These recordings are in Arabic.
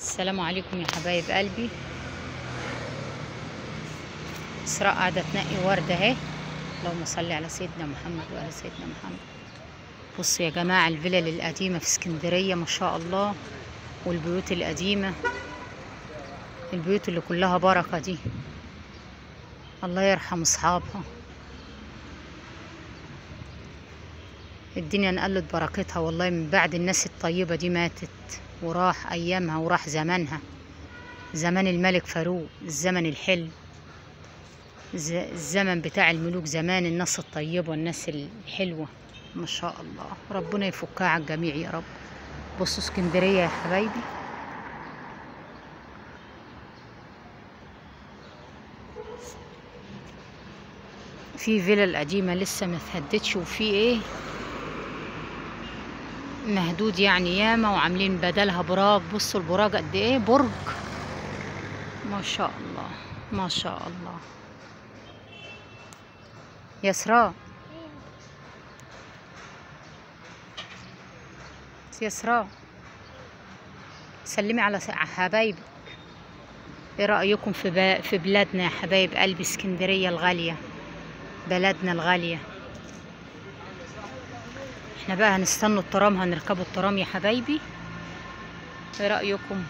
السلام عليكم يا حبايب قلبي. إسراء قاعدة تنقي وردة اهي. اللهم صل على سيدنا محمد وعلى سيدنا محمد. بصوا يا جماعة الفلل القديمة في اسكندرية ما شاء الله، والبيوت القديمة، البيوت اللي كلها بركة دي، الله يرحم أصحابها. الدنيا انقلت بركتها والله من بعد الناس الطيبة دي ماتت وراح أيامها وراح زمانها، زمان الملك فاروق، الزمن الحلو، الزمن بتاع الملوك زمان، الناس الطيبة والناس الحلوة ما شاء الله. ربنا يفكها على الجميع يا رب. بصوا اسكندرية يا حبايبي، في فيلل قديمة لسه ما اتهدتش، وفي ايه مهدود يعني ياما، وعاملين بدلها براج. بصوا البراج قد ايه، برج ما شاء الله ما شاء الله. يا اسراء، يا اسراء سلمي على حبايبك. ايه رأيكم في بلادنا يا حبايب قلبي، اسكندرية الغالية، بلدنا الغالية. احنا بقى هنستنوا الترام، هنركبوا الترام يا حبايبي. ايه رأيكم؟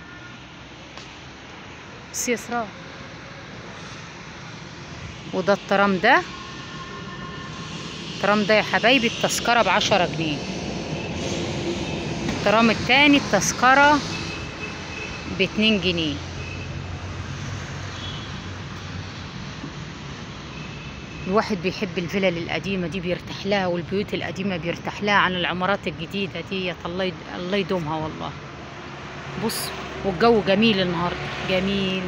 بس يا اسراء، وده الترام ده، الترام ده يا حبايبي التذكرة ب10 جنيه. الترام التاني التذكرة ب2 جنيه. الواحد بيحب الفلل القديمة دي، بيرتاح لها، والبيوت القديمة بيرتاح لها عن العمارات الجديدة دي. الله يدومها والله. بص، والجو جميل النهاردة، جميل.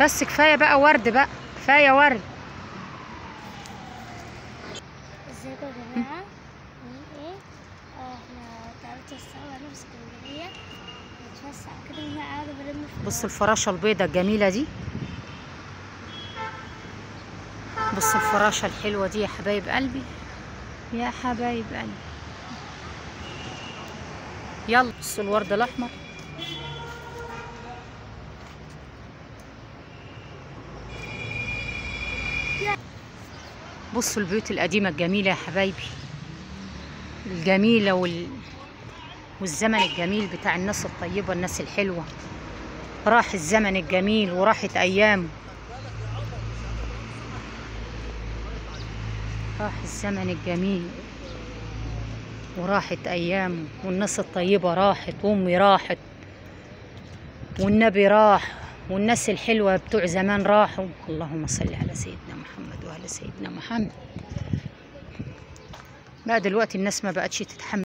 بس كفاية بقى ورد بقى، كفاية ورد. ازيكم يا جماعة؟ ايه؟ احنا تعبت السوا هنا في اسكندرية، بنتفسح كده هنا، قاعدة بلم في بص الفراشة البيضة الجميلة دي، بص الفراشة الحلوة دي يا حبايب قلبي، يا حبايب قلبي. يلا بصوا الورد الأحمر، بصوا البيوت القديمة الجميلة يا حبايبي، الجميلة والزمن الجميل بتاع الناس الطيبة، الناس الحلوة. راح الزمن الجميل وراحت أيامه، راح الزمن الجميل وراحت أيامه، والناس الطيبة راحت، وأمي راحت، والنبي راح، والناس الحلوة بتوع زمان راحوا. اللهم صل على سيدنا محمد وعلى سيدنا محمد. بقى دلوقتي الناس ما بقتش تتحمل